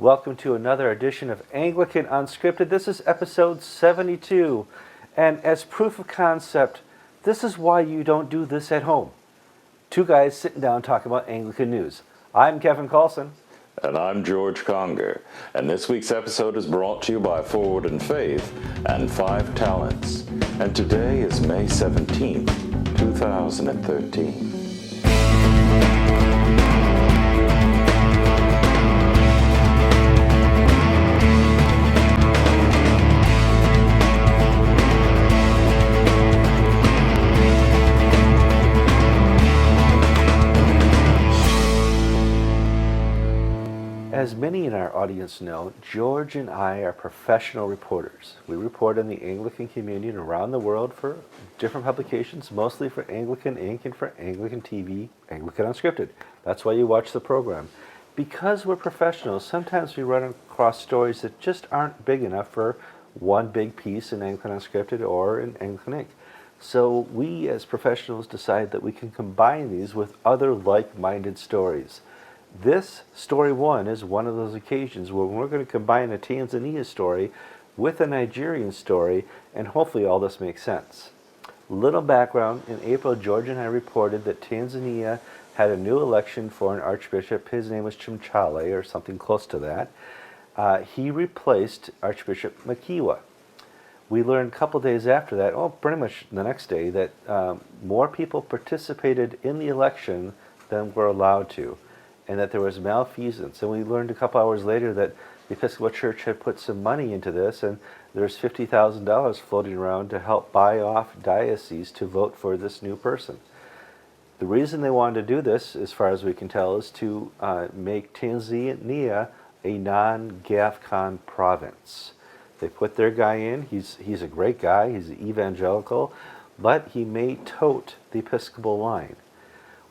Welcome to another edition of Anglican Unscripted. This is episode 72. And as proof of concept, this is why you don't do this at home. Two guys sitting down talking about Anglican news. I'm Kevin Carlson. And I'm George Conger. And this week's episode is brought to you by Forward in Faith and 5 Talents. And today is May 17th, 2013. As many in our audience know, George and I are professional reporters. We report on the Anglican communion around the world for different publications, mostly for Anglican Inc. and for AnglicanTV, Anglican Unscripted. That's why you watch the program. Because we're professionals, sometimes we run across stories that just aren't big enough for one big piece in Anglican Unscripted or in Anglican Inc. So we as professionals decide that we can combine these with other like-minded stories. This story one is one of those occasions where we're going to combine a Tanzania story with a Nigerian story, and hopefully all this makes sense. Little background: in April, George and I reported that Tanzania had a new election for an archbishop. His name was Chimchale, or something close to that. He replaced Archbishop Makiwa. We learned a couple days after that, pretty much the next day, that more people participated in the election than were allowed to, and that there was malfeasance. And we learned a couple hours later that the Episcopal Church had put some money into this, and there's $50,000 floating around to help buy off dioceses to vote for this new person. The reason they wanted to do this, as far as we can tell, is to make Tanzania a non-GAFCON province. They put their guy in. He's a great guy. He's evangelical, but he may tote the Episcopal line.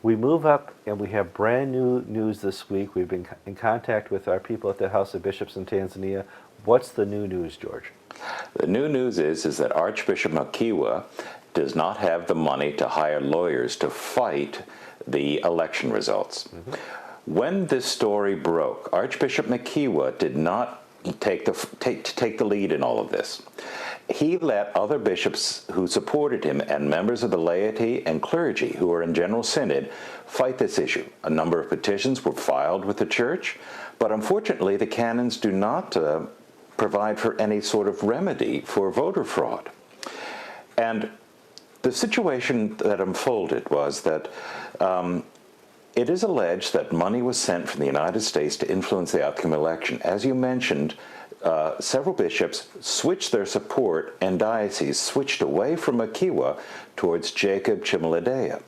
We move up, and we have brand new news this week. We've been in contact with our people at the House of Bishops in Tanzania. What's the new news, George? The new news is that Archbishop Makiwa does not have the money to hire lawyers to fight the election results. When this story broke, Archbishop Makiwa did not take the lead in all of this. He let other bishops who supported him and members of the laity and clergy who were in General Synod fight this issue. A number of petitions were filed with the church, but unfortunately the canons do not provide for any sort of remedy for voter fraud. And the situation that unfolded was that it is alleged that money was sent from the United States to influence the outcome of the election. As you mentioned, several bishops switched their support, and dioceses switched away from Makiwa towards Jacob Chimaledea.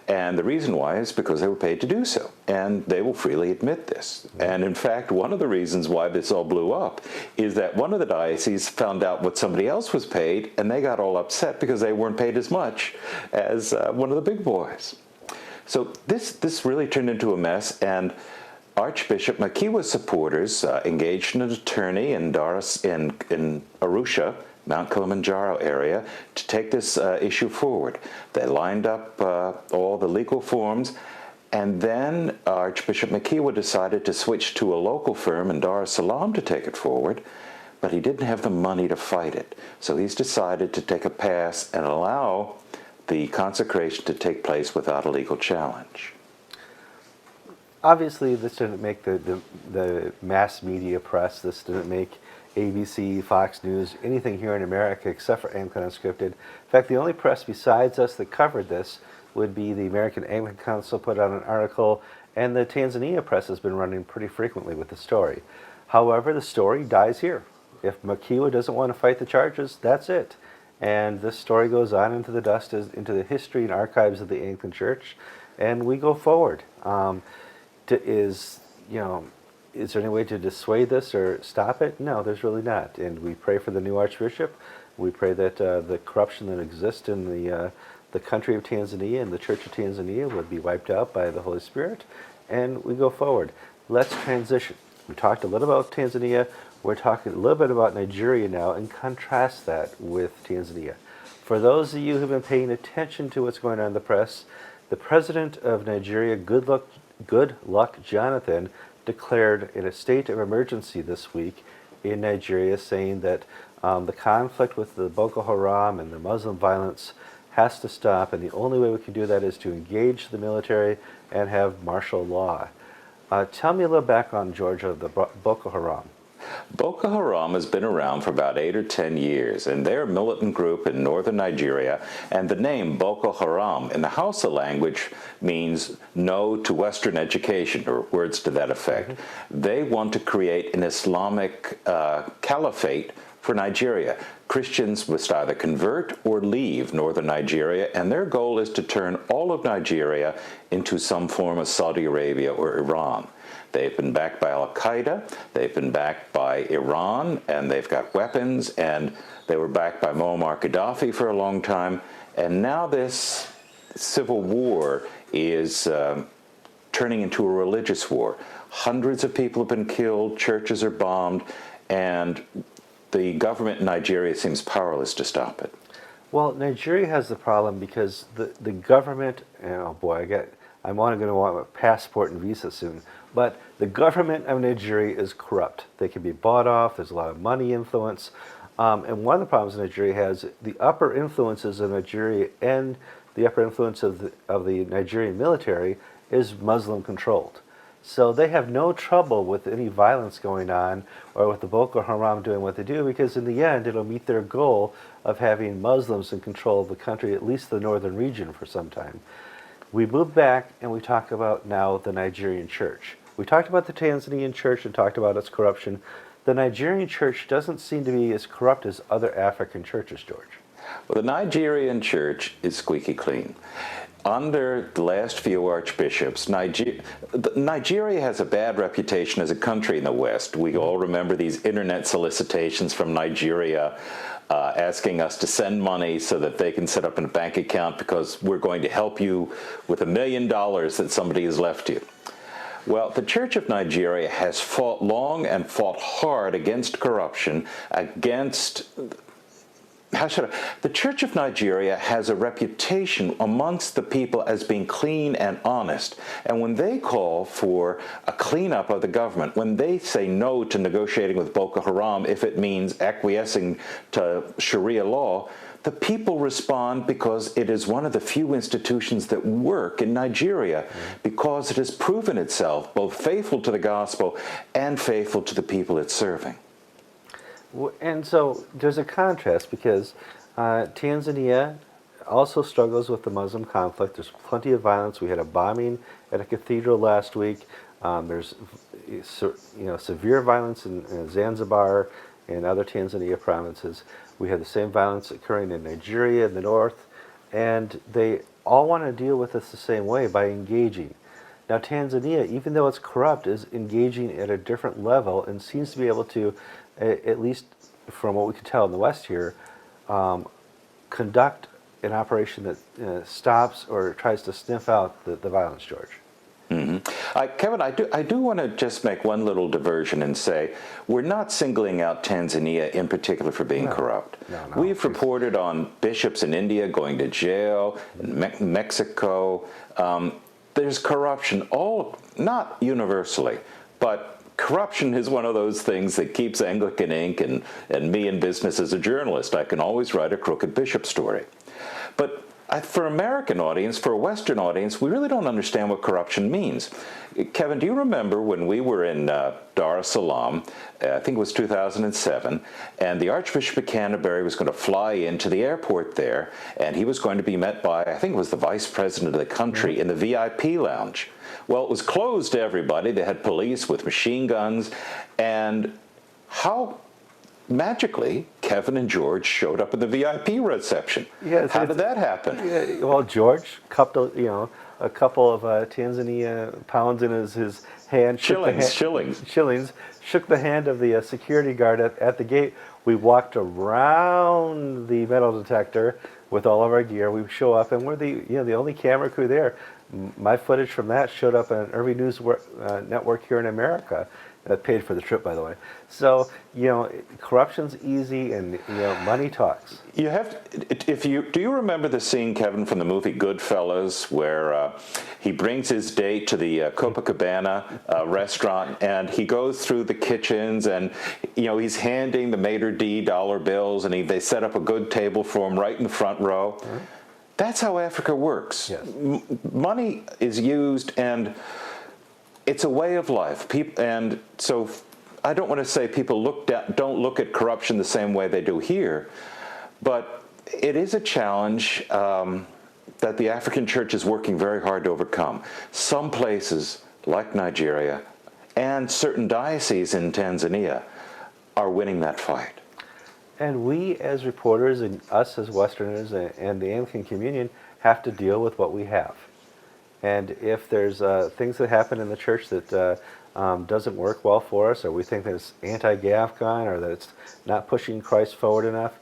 And the reason why is because they were paid to do so, and they will freely admit this. And in fact, one of the reasons why this all blew up is that one of the dioceses found out what somebody else was paid, and they got all upset because they weren't paid as much as one of the big boys. So this really turned into a mess, and Archbishop Makiwa's supporters engaged an attorney in Arusha, Mount Kilimanjaro area, to take this issue forward. They lined up all the legal forms, and then Archbishop Makiwa decided to switch to a local firm in Dar es Salaam to take it forward, but he didn't have the money to fight it. So he's decided to take a pass and allow the consecration to take place without a legal challenge. Obviously, this didn't make the mass media press. This didn't make ABC, Fox News, anything here in America except for Anglican Unscripted. In fact, the only press besides us that covered this would be the American Anglican Council put out an article, and the Tanzania press has been running pretty frequently with the story. However, the story dies here. If Makiwa doesn't want to fight the charges, that's it. And this story goes on into the dust, into the history and archives of the Anglican Church, and we go forward. Is there any way to dissuade this or stop it? No, there's really not. And we pray for the new archbishop. We pray that the corruption that exists in the country of Tanzania and the Church of Tanzania would be wiped out by the Holy Spirit. And we go forward. Let's transition. We talked a little about Tanzania. We're talking a little bit about Nigeria now, and contrast that with Tanzania. For those of you who've been paying attention to what's going on in the press, the president of Nigeria, Good Luck Jonathan, declared in a state of emergency this week in Nigeria, saying that the conflict with the Boko Haram and the Muslim violence has to stop, and the only way we can do that is to engage the military and have martial law. Tell me a little background, George, of the Boko Haram. Boko Haram has been around for about 8 or 10 years, and they're a militant group in northern Nigeria, and the name Boko Haram in the Hausa language means no to Western education, or words to that effect. They want to create an Islamic caliphate for Nigeria. Christians must either convert or leave northern Nigeria, and their goal is to turn all of Nigeria into some form of Saudi Arabia or Iran. They've been backed by Al-Qaeda, they've been backed by Iran, and they've got weapons, and they were backed by Muammar Gaddafi for a long time, and now this civil war is turning into a religious war. Hundreds of people have been killed, churches are bombed, and the government in Nigeria seems powerless to stop it. Well, Nigeria has the problem because the government, oh boy, I'm going to want a passport and visa soon, but the government of Nigeria is corrupt. They can be bought off, there's a lot of money influence, and one of the problems Nigeria has, the upper influences of Nigeria and the upper influence of the Nigerian military is Muslim controlled. So they have no trouble with any violence going on or with the Boko Haram doing what they do, because in the end it'll meet their goal of having Muslims in control of the country, at least the northern region, for some time. We move back and we talk about now the Nigerian church. We talked about the Tanzanian church and talked about its corruption. The Nigerian church doesn't seem to be as corrupt as other African churches, George. Well, the Nigerian church is squeaky clean. Under the last few archbishops, Nigeria has a bad reputation as a country in the West. We all remember these internet solicitations from Nigeria asking us to send money so that they can set up a bank account because we're going to help you with $1 million that somebody has left you. Well, the Church of Nigeria has fought long and fought hard against corruption, the Church of Nigeria has a reputation amongst the people as being clean and honest. And when they call for a cleanup of the government, when they say no to negotiating with Boko Haram if it means acquiescing to Sharia law, the people respond because it is one of the few institutions that work in Nigeria, because it has proven itself both faithful to the gospel and faithful to the people it's serving. And so there's a contrast because Tanzania also struggles with the Muslim conflict. There's plenty of violence. We had a bombing at a cathedral last week. There's severe violence in Zanzibar and other Tanzania provinces. We have the same violence occurring in Nigeria in the north, and they all want to deal with this the same way, by engaging. Now Tanzania, even though it's corrupt, is engaging at a different level and seems to be able to, at least from what we can tell in the West here, conduct an operation that stops or tries to sniff out the violence, George. Kevin, I do want to just make one little diversion and say we're not singling out Tanzania in particular for being corrupt. No, We've reported on bishops in India going to jail, in Mexico. There's corruption, not universally, but corruption is one of those things that keeps Anglican Inc. and me in business as a journalist. I can always write a crooked bishop story. But for an American audience, for a Western audience, we really don't understand what corruption means. Kevin, do you remember when we were in Dar es Salaam, I think it was 2007, and the Archbishop of Canterbury was going to fly into the airport there, and he was going to be met by, I think it was the Vice President of the country in the VIP lounge. Well, it was closed to everybody. They had police with machine guns, and how magically Kevin and George showed up at the VIP reception. Yes, how did that happen? Yeah, well, George, a couple of Tanzania pounds in his hand. Shillings. Shook the hand of the security guard at the gate. We walked around the metal detector with all of our gear. We show up, and we're the only camera crew there. My footage from that showed up on every network here in America. That paid for the trip, by the way. So, corruption's easy, and money talks. You have, do you remember the scene, Kevin, from the movie Goodfellas, where he brings his date to the Copacabana restaurant, and he goes through the kitchens, and he's handing the maitre d' dollar bills, and they set up a good table for him right in the front row. Mm-hmm. That's how Africa works. Yes. Money is used, and it's a way of life. And so I don't want to say people don't look at corruption the same way they do here, but it is a challenge that the African church is working very hard to overcome. Some places, like Nigeria, and certain dioceses in Tanzania, are winning that fight. And we as reporters, and us as Westerners, and the Anglican Communion have to deal with what we have. And if there's things that happen in the church that doesn't work well for us, or we think that it's anti-GAFCON, or that it's not pushing Christ forward enough,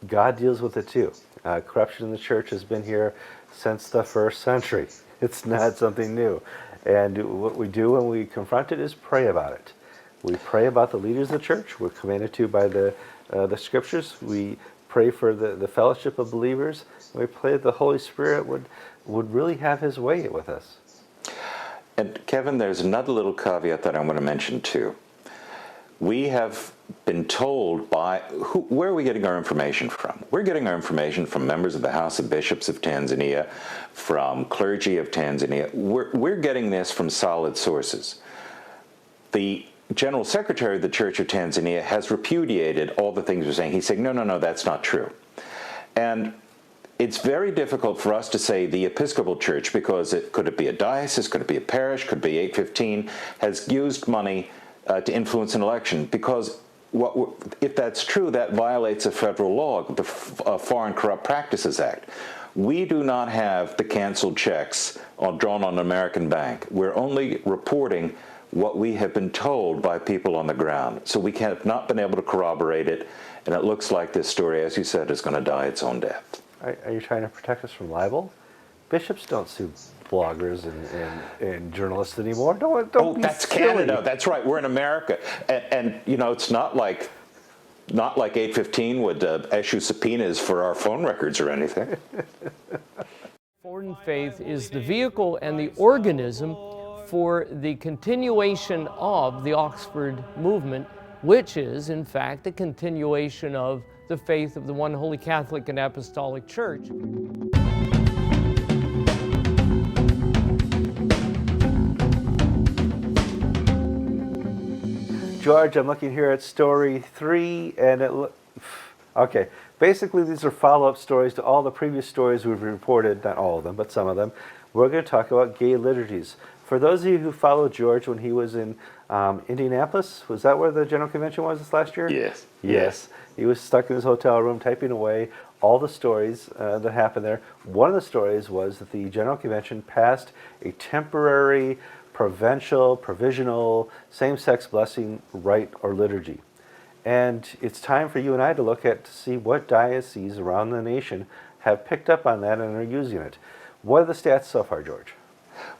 God deals with it too. Corruption in the church has been here since the 1st century. It's not something new. And what we do when we confront it is pray about it. We pray about the leaders of the church. We're commanded to by the Scriptures. We pray for the fellowship of believers. We pray that the Holy Spirit would really have His way with us. And Kevin, there's another little caveat that I want to mention too. We have been told where are we getting our information from? We're getting our information from members of the House of Bishops of Tanzania, from clergy of Tanzania. We're getting this from solid sources. The General Secretary of the Church of Tanzania has repudiated all the things we're saying. He's saying, no, that's not true. And it's very difficult for us to say the Episcopal Church, because could it be a diocese, could it be a parish, could it be 815, has used money to influence an election, because if that's true, that violates a federal law, the Foreign Corrupt Practices Act. We do not have the canceled checks drawn on an American bank. We're only reporting what we have been told by people on the ground. So we have not been able to corroborate it, and it looks like this story, as you said, is going to die its own death. Are you trying to protect us from libel? Bishops don't sue bloggers and journalists anymore. Don't be that's silly. Canada. That's right. We're in America, and it's not like 815 would issue subpoenas for our phone records or anything. Foreign faith is the vehicle and the organism for the continuation of the Oxford movement, which is, in fact, a continuation of the faith of the one Holy Catholic and Apostolic Church. George, I'm looking here at story 3, and okay. Basically, these are follow-up stories to all the previous stories we've reported, not all of them, but some of them. We're going to talk about gay liturgies. For those of you who followed George when he was in Indianapolis, was that where the General Convention was this last year? Yes. Yes. He was stuck in his hotel room typing away all the stories that happened there. One of the stories was that the General Convention passed a temporary, provisional, same-sex blessing rite or liturgy. And it's time for you and I to see what dioceses around the nation have picked up on that and are using it. What are the stats so far, George?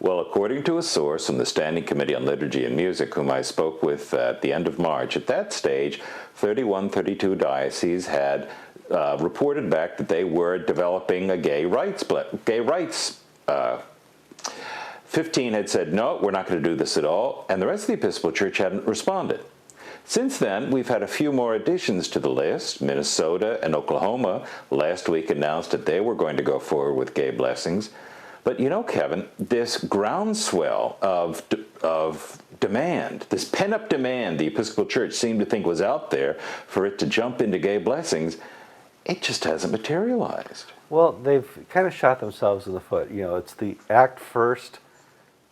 Well, according to a source from the Standing Committee on Liturgy and Music, whom I spoke with at the end of March, at that stage, 32 dioceses had reported back that they were developing a gay rights. 15 had said, no, we're not going to do this at all, and the rest of the Episcopal Church hadn't responded. Since then, we've had a few more additions to the list. Minnesota and Oklahoma last week announced that they were going to go forward with gay blessings. But Kevin, this groundswell of demand, this pent-up demand the Episcopal Church seemed to think was out there for it to jump into gay blessings, it just hasn't materialized. Well, they've kind of shot themselves in the foot. It's the act first,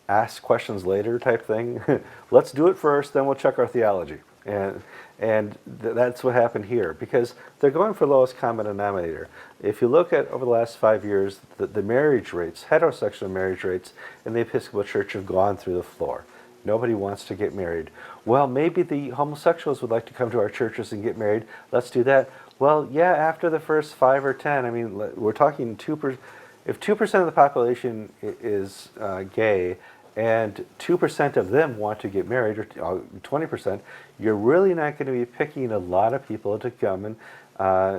ask questions later type thing. Let's do it first, then we'll check our theology. And that's what happened here, because they're going for lowest common denominator. If you look at over the last 5 years, the marriage rates, heterosexual marriage rates in the Episcopal Church have gone through the floor. Nobody wants to get married. Well, maybe the homosexuals would like to come to our churches and get married. Let's do that. Well, yeah, after the first 5 or 10, we're talking 2%. if 2% of the population is gay, and 2% of them want to get married, or 20%, you're really not going to be picking a lot of people to come and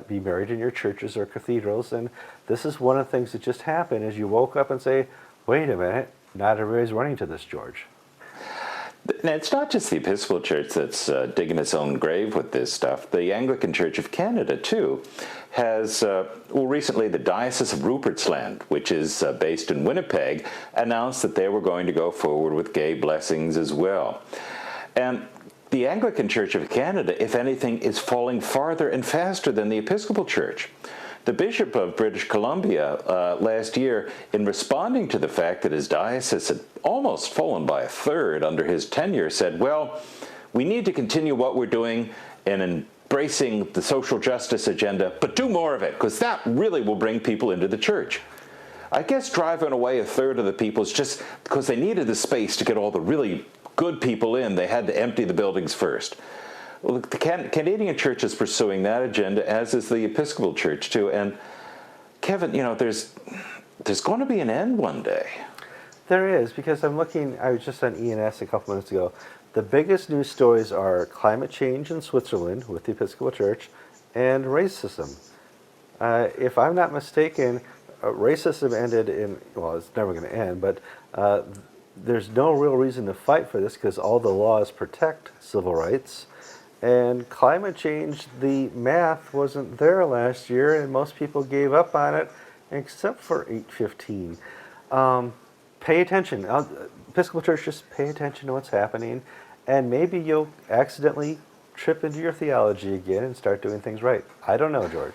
be married in your churches or cathedrals. And this is one of the things that just happened, is you woke up and say, wait a minute, not everybody's running to this, George. Now, it's not just the Episcopal Church that's digging its own grave with this stuff. The Anglican Church of Canada, too, has, recently the Diocese of Rupert's Land, which is based in Winnipeg, announced that they were going to go forward with gay blessings as well. And the Anglican Church of Canada, if anything, is falling farther and faster than the Episcopal Church. The Bishop of British Columbia last year, in responding to the fact that his diocese had almost fallen by a third under his tenure, said, well, we need to continue what we're doing in embracing the social justice agenda, but do more of it, because that really will bring people into the church. I guess driving away a third of the people is just because they needed the space to get all the really good people in. They had to empty the buildings first. Well, the Canadian Church is pursuing that agenda, as is the Episcopal Church, too. And, Kevin, there's going to be an end one day. There is, because I was just on ENS a couple minutes ago. The biggest news stories are climate change in Switzerland with the Episcopal Church and racism. If I'm not mistaken, racism ended it's never going to end, but there's no real reason to fight for this because all the laws protect civil rights. And climate change, the math wasn't there last year, and most people gave up on it, except for 815. Pay attention. Episcopal Church, just pay attention to what's happening, and maybe you'll accidentally trip into your theology again and start doing things right. I don't know, George.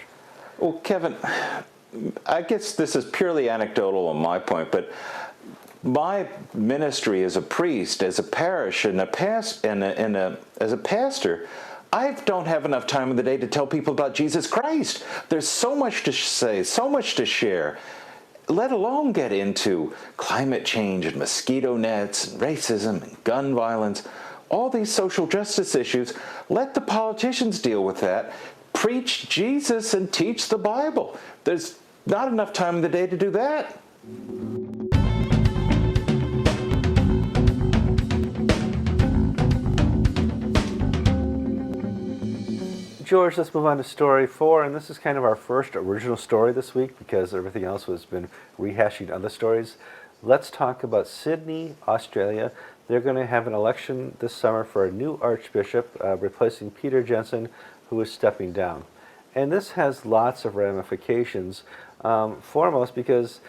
Well, Kevin, I guess this is purely anecdotal on my point, but my ministry as a priest, as a parish, and as a pastor, I don't have enough time in the day to tell people about Jesus Christ. There's so much to say, so much to share, let alone get into climate change and mosquito nets and racism and gun violence, all these social justice issues. Let the politicians deal with that. Preach Jesus and teach the Bible. There's not enough time in the day to do that. George, let's move on to story 4, and this is kind of our first original story this week because everything else has been rehashing other stories. Let's talk about Sydney, Australia. They're going to have an election this summer for a new archbishop, replacing Peter Jensen, who is stepping down. And this has lots of ramifications, foremost because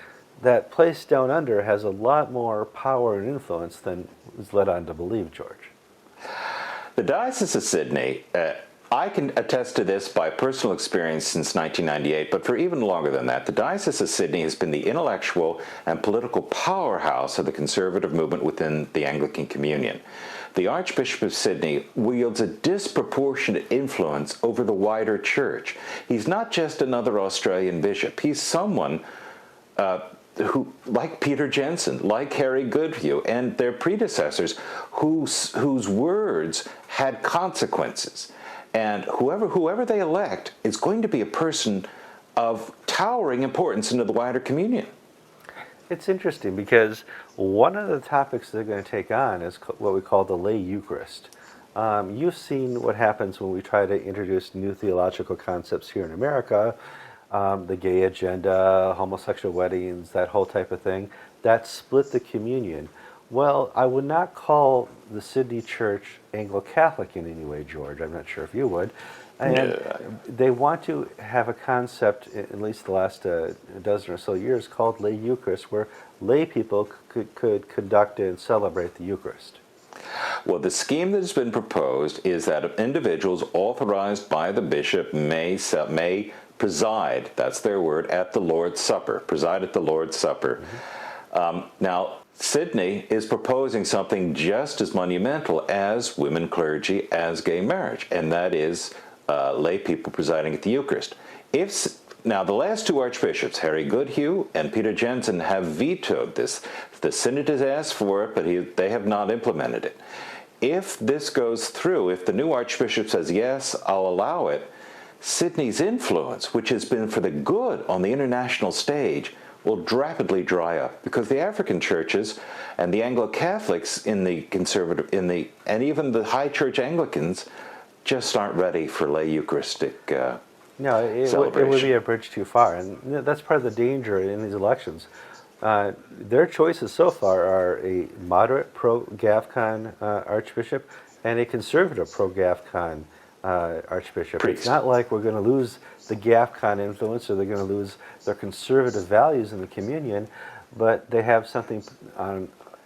that place down under has a lot more power and influence than is led on to believe, George. The Diocese of Sydney, I can attest to this by personal experience since 1998, but for even longer than that, the Diocese of Sydney has been the intellectual and political powerhouse of the conservative movement within the Anglican Communion. The Archbishop of Sydney wields a disproportionate influence over the wider church. He's not just another Australian bishop. He's someone who, like Peter Jensen, like Harry Goodhue, and their predecessors, whose words had consequences. And whoever they elect is going to be a person of towering importance into the wider communion. It's interesting because one of the topics they're going to take on is what we call the lay Eucharist. You've seen what happens when we try to introduce new theological concepts here in America, the gay agenda, homosexual weddings, that whole type of thing. That split the communion. Well, I would not call the Sydney Church Anglo-Catholic in any way, George. I'm not sure if you would. And they want to have a concept, at least the last dozen or so years, called lay Eucharist, where lay people could conduct and celebrate the Eucharist. Well, the scheme that has been proposed is that individuals authorized by the bishop may preside, that's their word, at the Lord's Supper, preside at the Lord's Supper. Mm-hmm. Now, Sydney is proposing something just as monumental as women clergy, as gay marriage, and that is lay people presiding at the Eucharist. Now, the last two archbishops, Harry Goodhue and Peter Jensen, have vetoed this. The Synod has asked for it, but they have not implemented it. If this goes through, if the new archbishop says, yes, I'll allow it, Sydney's influence, which has been for the good on the international stage, will rapidly dry up because the African churches and the Anglo-Catholics in the conservative, and even the high church Anglicans just aren't ready for lay Eucharistic No, it would be a bridge too far, and that's part of the danger in these elections. Their choices so far are a moderate pro-GAFCON archbishop and a conservative pro-GAFCON archbishop. Priest. It's not like we're going to lose the GAFCON influence or they're going to lose their conservative values in the communion, but they have something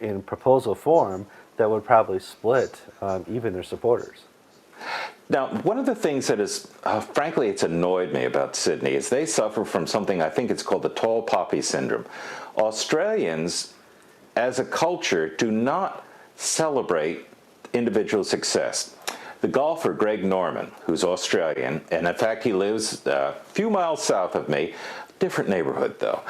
in proposal form that would probably split even their supporters. Now, one of the things that is, frankly, it's annoyed me about Sydney is they suffer from something, I think it's called the tall poppy syndrome. Australians, as a culture, do not celebrate individual success. The golfer Greg Norman, who's Australian, and in fact he lives a few miles south of me, different neighborhood though,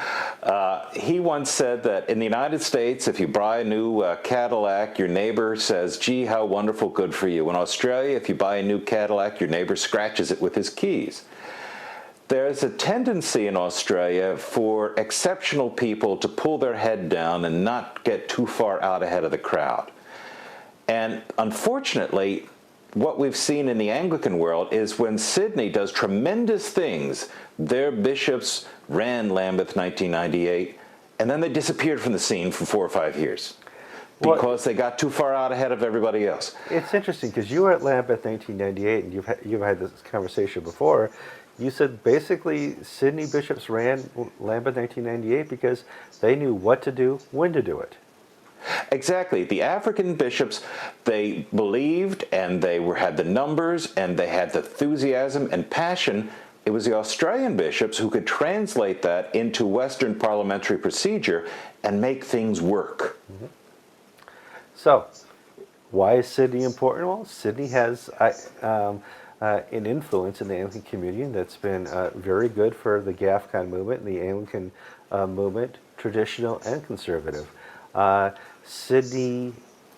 he once said that in the United States, if you buy a new Cadillac, your neighbor says, gee, how wonderful, good for you. In Australia, if you buy a new Cadillac, your neighbor scratches it with his keys. There's a tendency in Australia for exceptional people to pull their head down and not get too far out ahead of the crowd. And unfortunately, what we've seen in the Anglican world is when Sydney does tremendous things, their bishops ran Lambeth 1998, and then they disappeared from the scene for 4 or 5 years because they got too far out ahead of everybody else. It's interesting because you were at Lambeth 1998, and you've had this conversation before. You said basically Sydney bishops ran Lambeth 1998 because they knew what to do, when to do it. Exactly. The African bishops, they believed and they had the numbers and they had the enthusiasm and passion. It was the Australian bishops who could translate that into Western parliamentary procedure and make things work. Mm-hmm. So, why is Sydney important? Well, Sydney has an influence in the Anglican community that's been very good for the GAFCON movement and the Anglican movement, traditional and conservative. Sydney,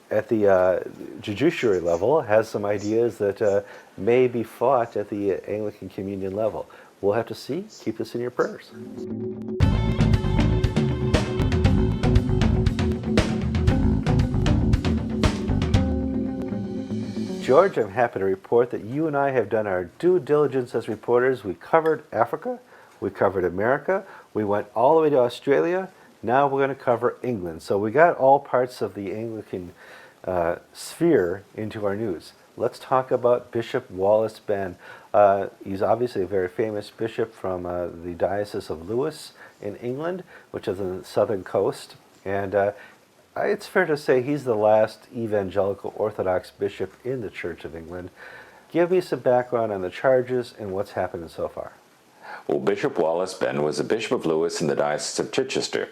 at the judiciary level, has some ideas that may be fought at the Anglican communion level. We'll have to see. Keep this in your prayers. George, I'm happy to report that you and I have done our due diligence as reporters. We covered Africa, we covered America, we went all the way to Australia. Now we're going to cover England. So we got all parts of the Anglican sphere into our news. Let's talk about Bishop Wallace Ben. He's obviously a very famous bishop from the Diocese of Lewis in England, which is on the southern coast. And it's fair to say he's the last evangelical Orthodox bishop in the Church of England. Give me some background on the charges and what's happening so far. Well, Bishop Wallace Ben was a bishop of Lewis in the Diocese of Chichester.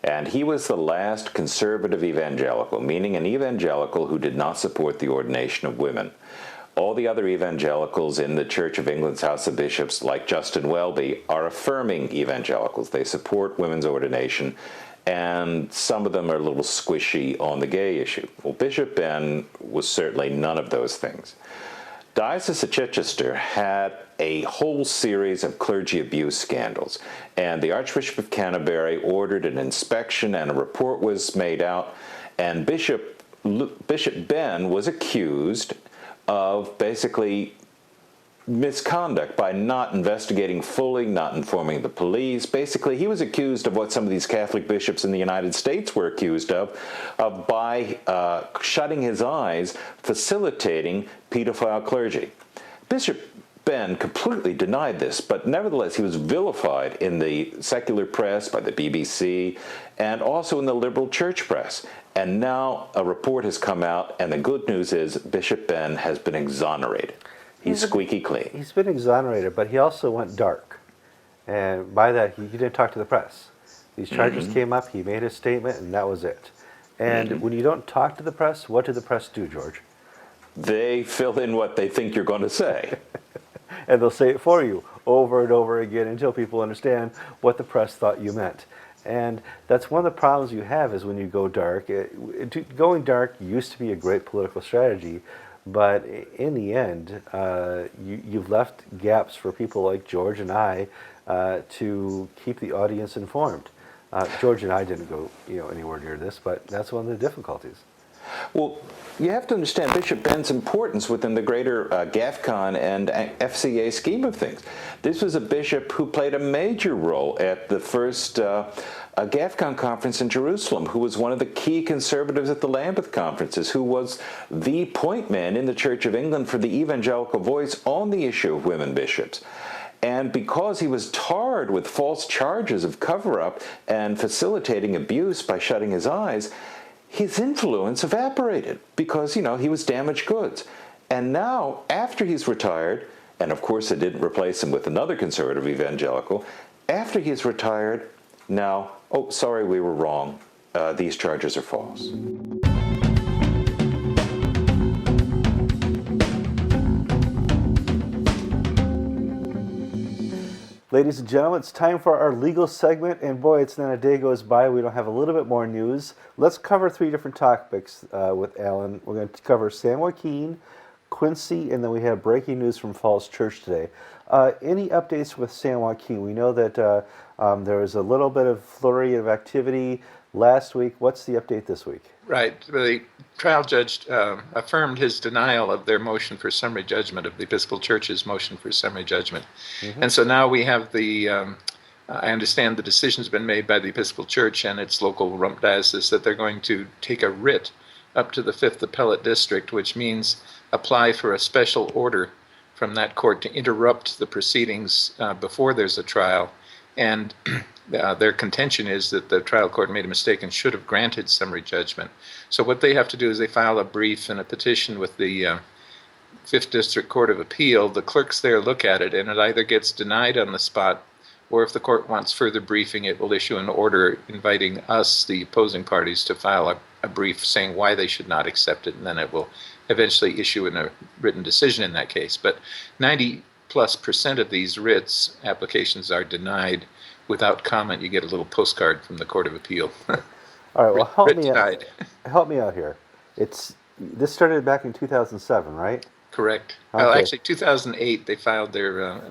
And he was the last conservative evangelical, meaning an evangelical who did not support the ordination of women. All the other evangelicals in the Church of England's House of Bishops, like Justin Welby, are affirming evangelicals. They support women's ordination, and some of them are a little squishy on the gay issue. Well, Bishop Ben was certainly none of those things. Diocese of Chichester had a whole series of clergy abuse scandals, and the Archbishop of Canterbury ordered an inspection and a report was made out, and Bishop Ben was accused of basically misconduct by not investigating fully, not informing the police. Basically, he was accused of what some of these Catholic bishops in the United States were accused of by shutting his eyes, facilitating pedophile clergy. Bishop Ben completely denied this, but nevertheless he was vilified in the secular press, by the BBC, and also in the liberal church press. And now a report has come out, and the good news is Bishop Ben has been exonerated. He's squeaky clean. He's been exonerated, but he also went dark. And by that, he didn't talk to the press. These charges came up, he made a statement, and that was it. And when you don't talk to the press, what do the press do, George? They fill in what they think you're going to say. And they'll say it for you over and over again until people understand what the press thought you meant. And that's one of the problems you have is when you go dark. Going dark used to be a great political strategy, but in the end, you've left gaps for people like George and I to keep the audience informed. George and I didn't go, anywhere near this, but that's one of the difficulties. Well, you have to understand Bishop Ben's importance within the greater GAFCON and FCA scheme of things. This was a bishop who played a major role at the first GAFCON conference in Jerusalem, who was one of the key conservatives at the Lambeth conferences, who was the point man in the Church of England for the evangelical voice on the issue of women bishops. And because he was tarred with false charges of cover-up and facilitating abuse by shutting his eyes, his influence evaporated because, he was damaged goods. And now, after he's retired, and of course it didn't replace him with another conservative evangelical, after he's retired, now, oh, sorry, we were wrong. These charges are false. Ladies and gentlemen, it's time for our legal segment, and boy, it's not a day goes by we don't have a little bit more news. Let's cover 3 different topics with Alan. We're going to cover San Joaquin, Quincy, and then we have breaking news from Falls Church today. Any updates with San Joaquin? We know that there was a little bit of flurry of activity last week. What's the update this week? Right. The trial judge affirmed his denial of their motion for summary judgment, of the Episcopal Church's motion for summary judgment. Mm-hmm. And so now we have I understand the decision's been made by the Episcopal Church and its local rump diocese that they're going to take a writ up to the 5th Appellate District, which means apply for a special order from that court to interrupt the proceedings before there's a trial. And their contention is that the trial court made a mistake and should have granted summary judgment. So what they have to do is they file a brief and a petition with the 5th District Court of Appeal. The clerks there look at it, and it either gets denied on the spot, or if the court wants further briefing, it will issue an order inviting us, the opposing parties, to file a brief saying why they should not accept it, and then it will eventually issue a written decision in that case. But 90+% of these writs applications are denied without comment. You get a little postcard from the Court of Appeal. All right, well, help me out here. This started back in 2007, right? Correct. Okay. Well, actually, 2008, they filed their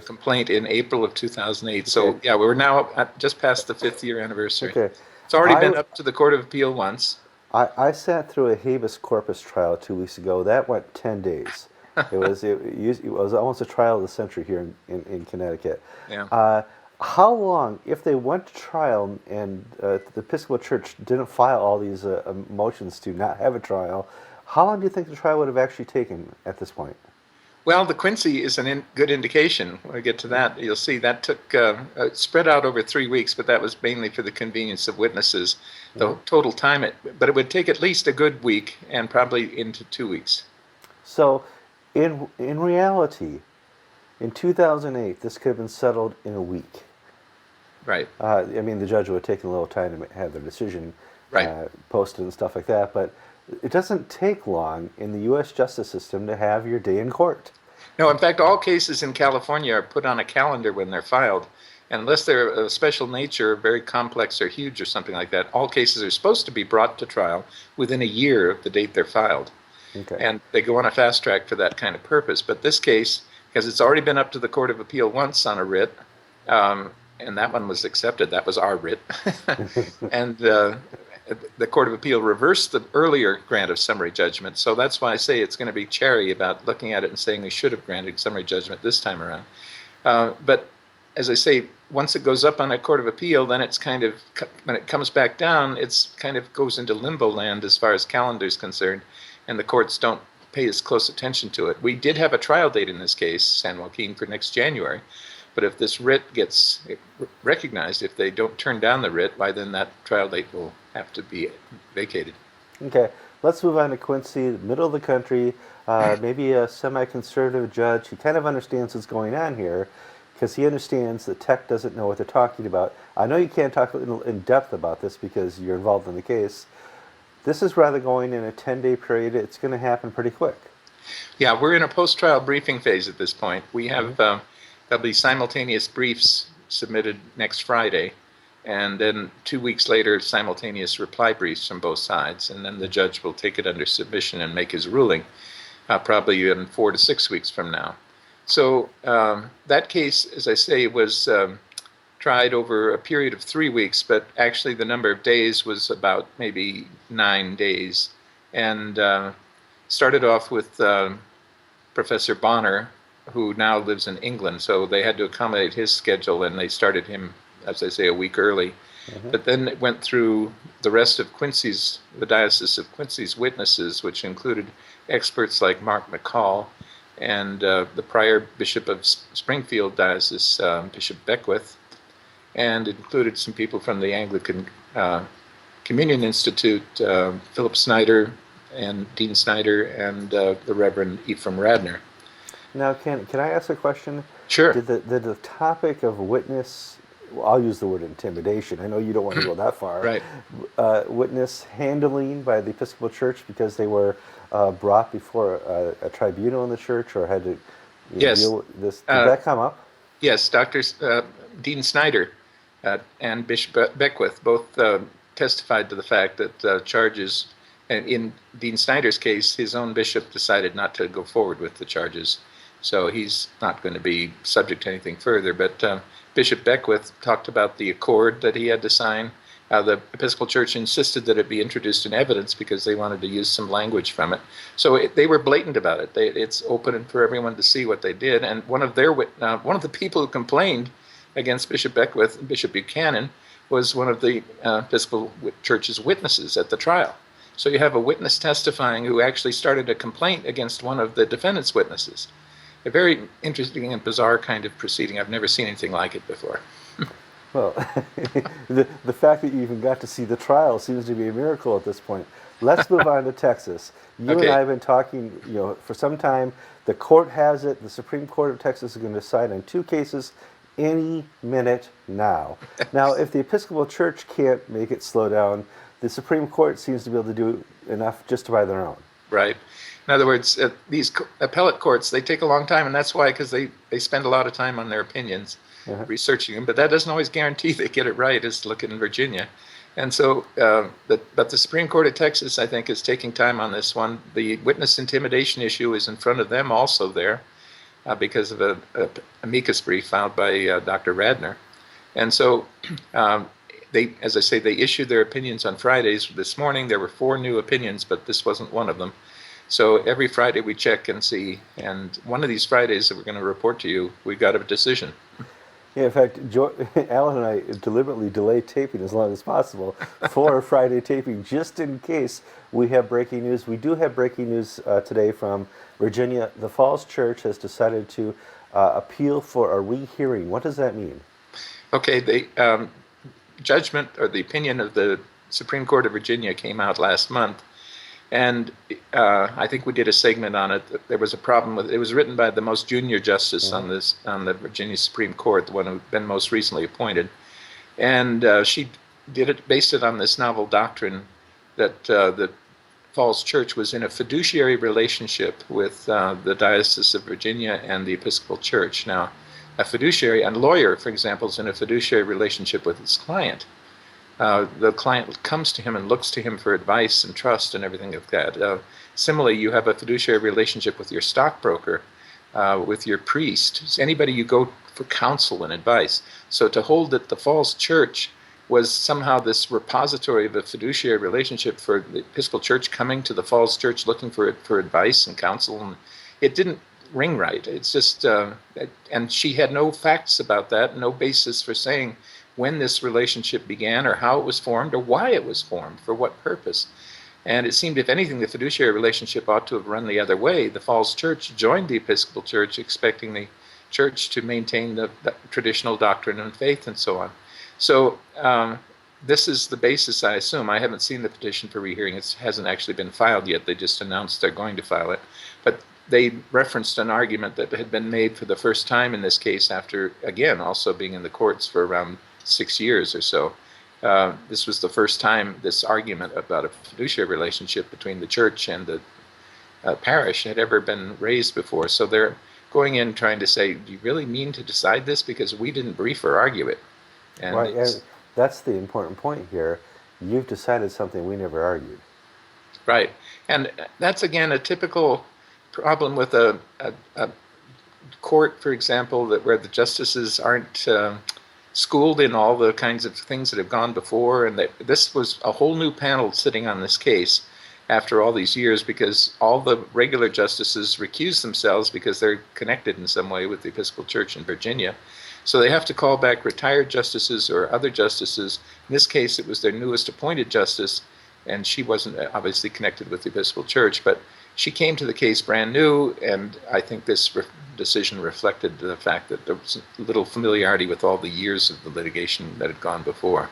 complaint in April of 2008. Okay. So, yeah, we're now just past the 5th year anniversary. Okay. It's already been up to the Court of Appeal once. I sat through a habeas corpus trial 2 weeks ago. That went 10 days. It was almost a trial of the century here in Connecticut. Yeah. How long, if they went to trial and the Episcopal Church didn't file all these motions to not have a trial, how long do you think the trial would have actually taken at this point? Well, the Quincy is a good indication. When we get to that, you'll see that took spread out over 3 weeks, but that was mainly for the convenience of witnesses. The total time, but it would take at least a good week and probably into 2 weeks. So, in reality, in 2008, this could have been settled in a week. Right. The judge would have taken a little time to have their decision posted and stuff like that, but it doesn't take long in the U.S. justice system to have your day in court. No, in fact, all cases in California are put on a calendar when they're filed. And unless they're of a special nature, very complex or huge or something like that, all cases are supposed to be brought to trial within a year of the date they're filed. Okay. And they go on a fast track for that kind of purpose. But this case, because it's already been up to the Court of Appeal once on a writ, and that one was accepted. That was our writ. And the Court of Appeal reversed the earlier grant of summary judgment. So that's why I say it's going to be chary about looking at it and saying we should have granted summary judgment this time around. But as I say, once it goes up on a Court of Appeal, then it's kind of, when it comes back down, it's kind of goes into limbo land as far as calendar is concerned, and the courts don't pay as close attention to it. We did have a trial date in this case, San Joaquin, for next January. But if this writ gets recognized, if they don't turn down the writ, why then that trial date will have to be vacated. Okay, let's move on to Quincy, the middle of the country, maybe a semi-conservative judge. He kind of understands what's going on here because he understands that tech doesn't know what they're talking about. I know you can't talk in depth about this because you're involved in the case. This is rather going in a 10-day period. It's going to happen pretty quick. Yeah, we're in a post-trial briefing phase at this point. We have there'll be simultaneous briefs submitted next Friday, and then 2 weeks later, simultaneous reply briefs from both sides, and then the judge will take it under submission and make his ruling, probably in 4 to 6 weeks from now. So that case, as I say, was tried over a period of 3 weeks, but actually the number of days was about maybe 9 days. And started off with Professor Bonner, who now lives in England. So they had to accommodate his schedule, and they started him, as I say, a week early. But then it went through the rest of Quincy's, the Diocese of Quincy's witnesses, which included experts like Mark McCall and the prior Bishop of Springfield Diocese, Bishop Beckwith, and included some people from the Anglican Communion Institute, Philip Snyder and Dean Snyder, and the Reverend Ephraim Radner. Now, can I ask a question? Sure. Did the topic of witness, well, I'll use the word intimidation. I know you don't want to go that far. Right. Witness handling by the Episcopal Church because they were brought before a tribunal in the church or had to Yes. deal with this. Did that come up? Yes, Dr. Dean Snyder and Bishop Beckwith both testified to the fact that charges, and in Dean Snyder's case, his own bishop decided not to go forward with the charges. So he's not going to be subject to anything further. But Bishop Beckwith talked about the accord that he had to sign. The Episcopal Church insisted that it be introduced in evidence because they wanted to use some language from it. So they were blatant about it. It's open for everyone to see what they did. And one of the people who complained against Bishop Beckwith, Bishop Buchanan, was one of the Episcopal Church's witnesses at the trial. So you have a witness testifying who actually started a complaint against one of the defendant's witnesses. A very interesting and bizarre kind of proceeding. I've never seen anything like it before. Well, the fact that you even got to see the trial seems to be a miracle at this point. Let's move on to Texas. You Okay. and I have been talking, for some time. The court has it. The Supreme Court of Texas is going to decide on 2 cases any minute now. Now, if the Episcopal Church can't make it slow down, the Supreme Court seems to be able to do enough just by their own. Right. In other words, these appellate courts, they take a long time, and that's why, because they spend a lot of time on their opinions, researching them. But that doesn't always guarantee they get it right, as look in Virginia. And so, but the Supreme Court of Texas, I think, is taking time on this one. The witness intimidation issue is in front of them also there because of a amicus brief filed by Dr. Radner. And so they, as I say, they issued their opinions on Fridays. This morning there were 4 new opinions, but this wasn't one of them. So every Friday we check and see, and one of these Fridays that we're going to report to you, we got a decision. Yeah, in fact, Alan and I deliberately delay taping as long as possible for Friday taping, just in case we have breaking news. We do have breaking news today from Virginia. The Falls Church has decided to appeal for a rehearing. What does that mean? Okay, the judgment or the opinion of the Supreme Court of Virginia came out last month. And I think we did a segment on it. There was a problem with it. It was written by the most junior justice on the Virginia Supreme Court, the one who'd been most recently appointed, and she based it on this novel doctrine that the Falls Church was in a fiduciary relationship with the Diocese of Virginia and the Episcopal Church. Now, a fiduciary, a lawyer, for example, is in a fiduciary relationship with his client. The client comes to him and looks to him for advice and trust and everything like that. Similarly, you have a fiduciary relationship with your stockbroker, with your priest, anybody you go for counsel and advice. So to hold that the Falls Church was somehow this repository of a fiduciary relationship for the Episcopal Church coming to the Falls Church looking for advice and counsel, and it didn't ring right. It's just, and she had no facts about that, no basis for saying when this relationship began or how it was formed or why it was formed, for what purpose. And it seemed, if anything, the fiduciary relationship ought to have run the other way. The Falls Church joined the Episcopal Church expecting the church to maintain the traditional doctrine and faith and so on. So this is the basis, I assume. I haven't seen the petition for rehearing. It hasn't actually been filed yet. They just announced they're going to file it. But they referenced an argument that had been made for the first time in this case after, again, also being in the courts for around 6 years or so. This was the first time this argument about a fiduciary relationship between the church and the parish had ever been raised before. So they're going in trying to say, do you really mean to decide this? Because we didn't brief or argue it. And right, and that's the important point here. You've decided something we never argued. Right. And that's, again, a typical problem with a court, for example, where the justices aren't schooled in all the kinds of things that have gone before, and this was a whole new panel sitting on this case after all these years, because all the regular justices recused themselves because they're connected in some way with the Episcopal Church in Virginia. So they have to call back retired justices or other justices. In this case, it was their newest appointed justice, and she wasn't obviously connected with the Episcopal Church, but she came to the case brand new, and I think this decision reflected the fact that there was little familiarity with all the years of the litigation that had gone before.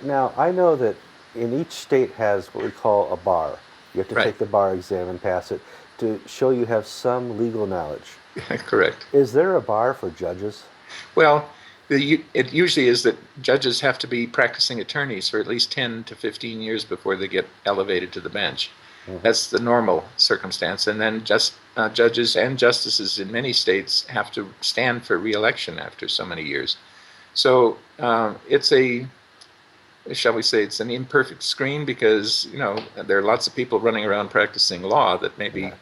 Now, I know that in each state has what we call a bar. You have to Right. take the bar exam and pass it to show you have some legal knowledge. Correct. Is there a bar for judges? Well, it usually is that judges have to be practicing attorneys for at least 10 to 15 years before they get elevated to the bench. That's the normal circumstance. And then judges and justices in many states have to stand for re-election after so many years. So it's it's an imperfect screen, because, there are lots of people running around practicing law that maybe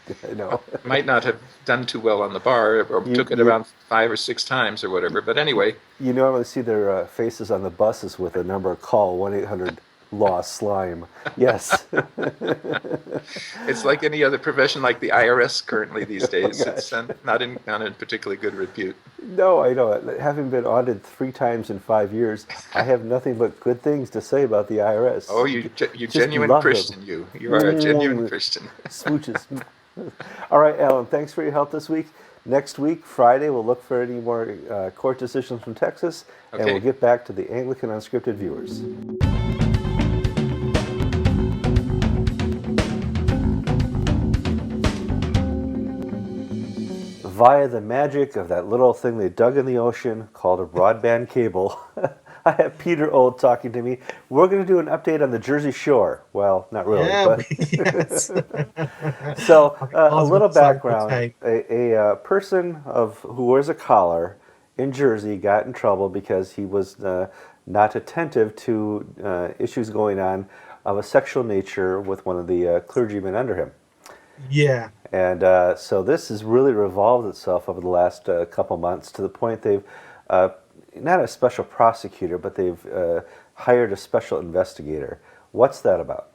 might not have done too well on the bar, or took it around 5 or 6 times or whatever. But anyway. You normally see their faces on the buses with a number, call 1-800-LAW-SLIME. Yes. It's like any other profession, like the IRS currently these days. Oh, It's not in particularly good repute. No, I know. Having been audited 3 times in 5 years, I have nothing but good things to say about the IRS. Oh, you Just genuine love Christian, them. You are a genuine Christian. Smooches. All right, Alan, thanks for your help this week. Next week, Friday, we'll look for any more court decisions from Texas, and Okay. we'll get back to the Anglican Unscripted viewers. Via the magic of that little thing they dug in the ocean called a broadband cable, I have Peter Old talking to me. We're going to do an update on the Jersey Shore. Well, not really, but yes. so a little Oswald Side background. A person who wears a collar in Jersey got in trouble because he was not attentive to issues going on of a sexual nature with one of the clergymen under him. Yeah. And so this has really revolved itself over the last couple months to the point they've, not a special prosecutor, but they've hired a special investigator. What's that about?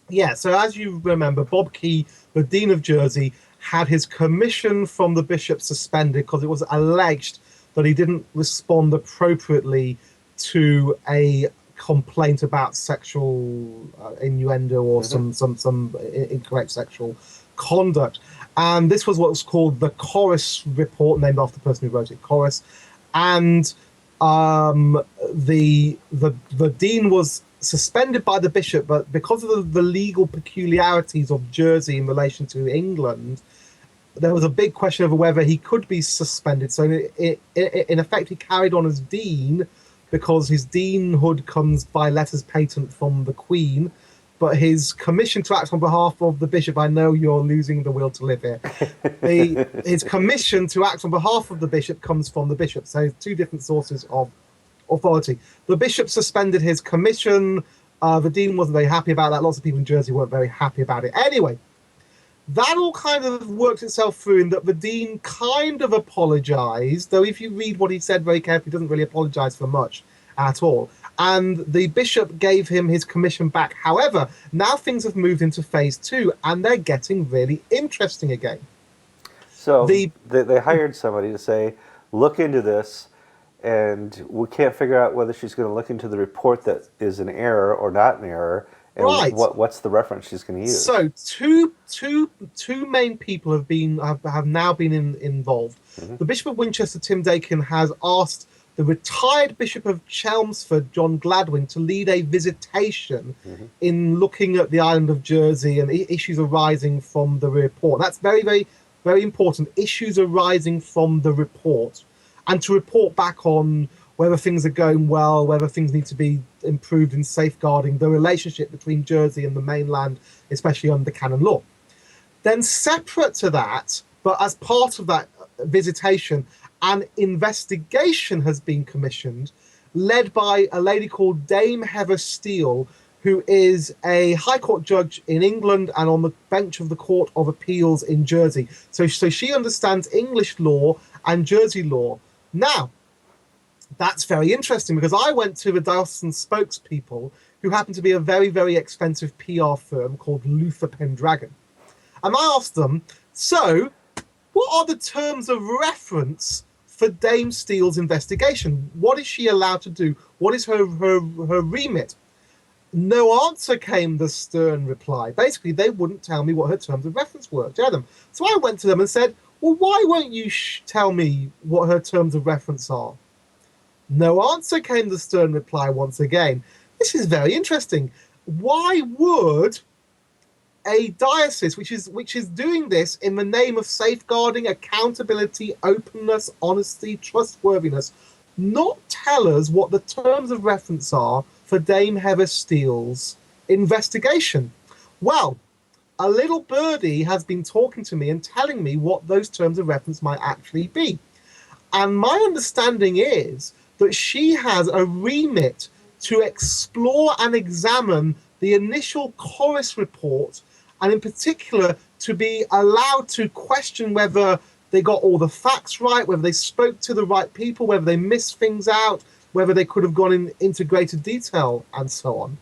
Yeah, so as you remember, Bob Key, the Dean of Jersey, had his commission from the bishop suspended because it was alleged that he didn't respond appropriately to a complaint about sexual innuendo or some incorrect sexual conduct. And this was what was called the Chorus report, named after the person who wrote it, Chorus. And the dean was suspended by the bishop, but because of the legal peculiarities of Jersey in relation to England, there was a big question over whether he could be suspended. So in effect, he carried on as dean because his deanhood comes by letters patent from the Queen, but his commission to act on behalf of the bishop, I know you're losing the will to live here. His commission to act on behalf of the bishop comes from the bishop. So 2 different sources of authority. The bishop suspended his commission. The dean wasn't very happy about that. Lots of people in Jersey weren't very happy about it. Anyway, that all kind of worked itself through in that the dean kind of apologized, though if you read what he said very carefully, he doesn't really apologize for much at all. And the bishop gave him his commission back. However, now things have moved into phase 2, and they're getting really interesting again. So they hired somebody to say, look into this, and we can't figure out whether she's going to look into the report that is an error or not an error. And Right. What's the reference she's going to use? So two main people have now been involved. Mm-hmm. The Bishop of Winchester, Tim Dakin, has asked the retired Bishop of Chelmsford, John Gladwin, to lead a visitation in looking at the island of Jersey and issues arising from the report. That's very, very, very important. Issues arising from the report, and to report back on whether things are going well, whether things need to be improved in safeguarding the relationship between Jersey and the mainland, especially under canon law. Then separate to that, but as part of that visitation, an investigation has been commissioned, led by a lady called Dame Heather Steele, who is a High Court judge in England and on the bench of the Court of Appeals in Jersey. So she understands English law and Jersey law. Now, That's very interesting, because I went to the diocesan spokespeople, who happen to be a very, very expensive PR firm called Luther Pendragon. And I asked them, so what are the terms of reference for Dame Steele's investigation? What is she allowed to do? What is her remit? No answer came, the stern reply. Basically, they wouldn't tell me what her terms of reference were. Tell them. So I went to them and said, well, why won't you tell me what her terms of reference are? No answer came, the stern reply once again. This is very interesting. Why would a diocese which is doing this in the name of safeguarding, accountability, openness, honesty, trustworthiness, not tell us what the terms of reference are for Dame Heather Steele's investigation? Well, a little birdie has been talking to me and telling me what those terms of reference might actually be. And my understanding is that she has a remit to explore and examine the initial chorus report, and in particular to be allowed to question whether they got all the facts right, whether they spoke to the right people, whether they missed things out, whether they could have gone into greater detail, and so on.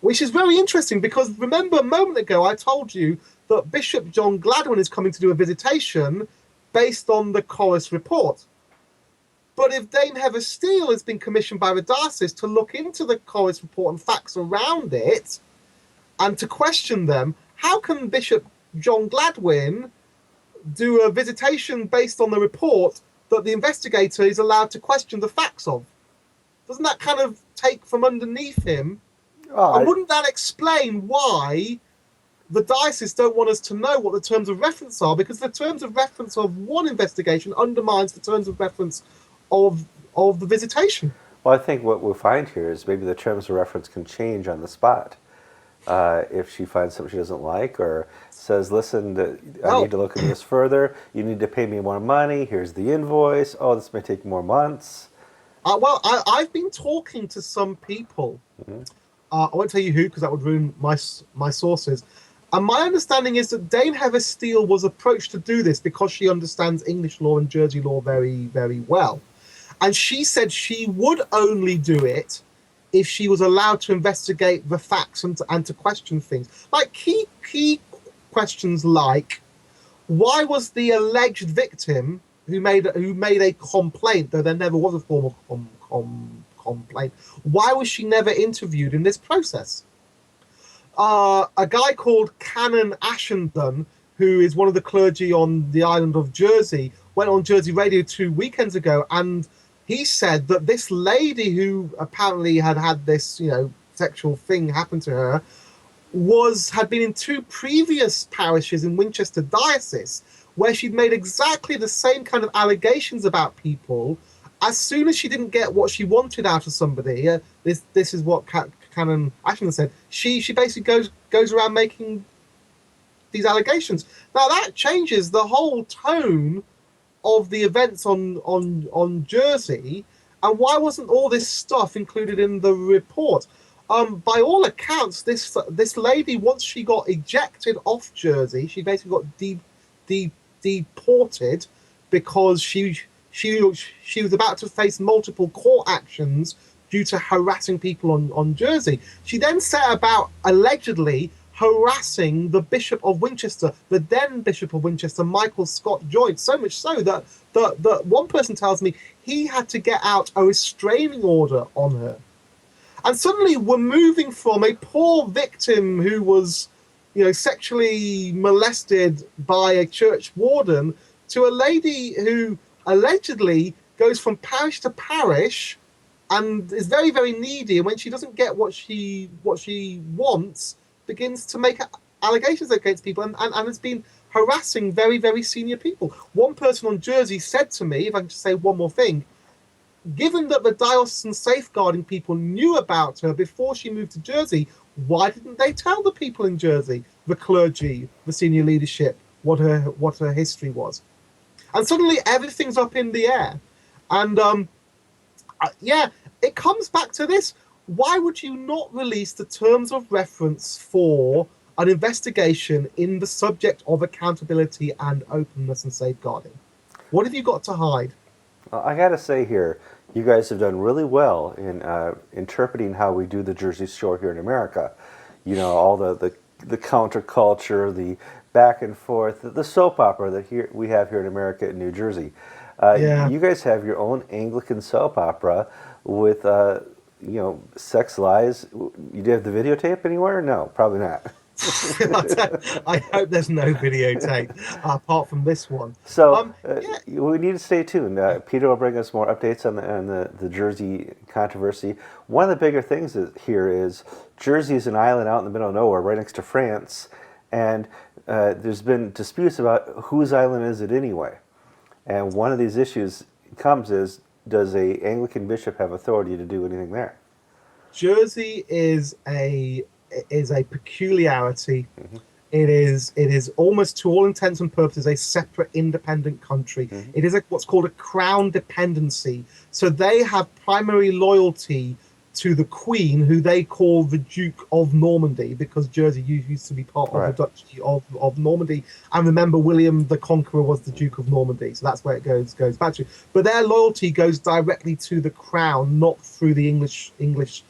Which is very interesting, because remember a moment ago I told you that Bishop John Gladwin is coming to do a visitation based on the chorus report. But if Dame Heather Steele has been commissioned by the diocese to look into the chorus report and facts around it and to question them, how can Bishop John Gladwin do a visitation based on the report that the investigator is allowed to question the facts of? Doesn't that kind of take from underneath him? And wouldn't that explain why the diocese don't want us to know what the terms of reference are? Because the terms of reference of one investigation undermines the terms of reference of the visitation. Well, I think what we'll find here is maybe the terms of reference can change on the spot. If she finds something she doesn't like, or says, listen, I need to look into this further, you need to pay me more money, here's the invoice, oh, this may take more months. I've been talking to some people. Mm-hmm. I won't tell you who, because that would ruin my sources. And my understanding is that Dame Heather Steele was approached to do this because she understands English law and Jersey law very, very well. And she said she would only do it if she was allowed to investigate the facts and to question things. Like key questions like, why was the alleged victim who made a complaint, though there never was a formal complaint, why was she never interviewed in this process? A guy called Canon Ashenden, who is one of the clergy on the island of Jersey, went on Jersey Radio 2 weekends ago, and he said that this lady who apparently had this, sexual thing happen to her had been in 2 previous parishes in Winchester Diocese, where she'd made exactly the same kind of allegations about people. As soon as she didn't get what she wanted out of somebody, this is what Canon Ashenden said, she basically goes around making these allegations. Now that changes the whole tone of the events on Jersey. And why wasn't all this stuff included in the report? By all accounts, this lady, once she got ejected off Jersey, she basically got deported because she was about to face multiple court actions due to harassing people on Jersey. She then set about allegedly harassing the Bishop of Winchester, the then Bishop of Winchester, Michael Scott Joynt, so much so that one person tells me he had to get out a restraining order on her. And suddenly we're moving from a poor victim who was, sexually molested by a church warden to a lady who allegedly goes from parish to parish and is very, very needy. And when she doesn't get what she wants, begins to make allegations against people and has been harassing very, very senior people. One person on Jersey said to me, if I can just say one more thing, given that the diocesan safeguarding people knew about her before she moved to Jersey, why didn't they tell the people in Jersey, the clergy, the senior leadership, what her history was? And suddenly everything's up in the air. And it comes back to this. Why would you not release the terms of reference for an investigation in the subject of accountability and openness and safeguarding? What have you got to hide? Well, I got to say here, you guys have done really well in interpreting how we do the Jersey Shore here in America. You know, all the counterculture, the back and forth, the soap opera that we have here in America in New Jersey. Yeah. You guys have your own Anglican soap opera with, sex lies. You do have the videotape anywhere? No, probably not. I hope there's no videotape apart from this one. So Yeah, we need to stay tuned. Peter will bring us more updates on the Jersey controversy. One of the bigger things here is Jersey is an island out in the middle of nowhere, right next to France, and there's been disputes about whose island is it anyway. And one of these issues comes is, does a Anglican bishop have authority to do anything there? Jersey is a peculiarity. It is almost, to all intents and purposes, a separate independent country. It is what's called a crown dependency. So they have primary loyalty to the Queen, who they call the Duke of Normandy, because Jersey used to be part of the Duchy of Normandy. And remember, William the Conqueror was the Duke of Normandy, so that's where it goes back to. But their loyalty goes directly to the crown, not through the English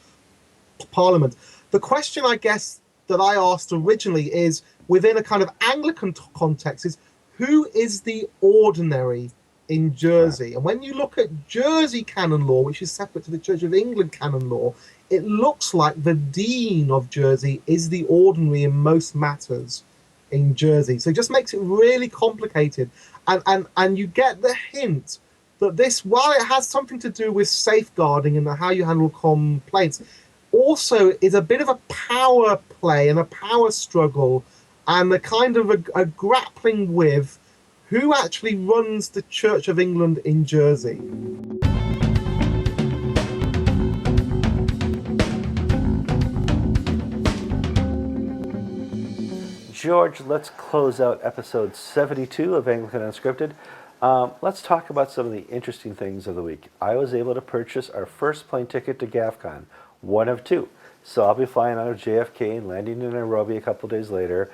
Parliament. The question, I guess, that I asked originally is, within a kind of Anglican context, is who is the ordinary in Jersey? And when you look at Jersey canon law, which is separate to the Church of England canon law, it looks like the Dean of Jersey is the ordinary in most matters in Jersey. So it just makes it really complicated. And you get the hint that this, while it has something to do with safeguarding and how you handle complaints, also is a bit of a power play and a power struggle and a kind of a grappling with who actually runs the Church of England in Jersey. George, let's close out episode 72 of Anglican Unscripted. Let's talk about some of the interesting things of the week. I was able to purchase our first plane ticket to GAFCON, one of two. So I'll be flying out of JFK and landing in Nairobi a couple days later.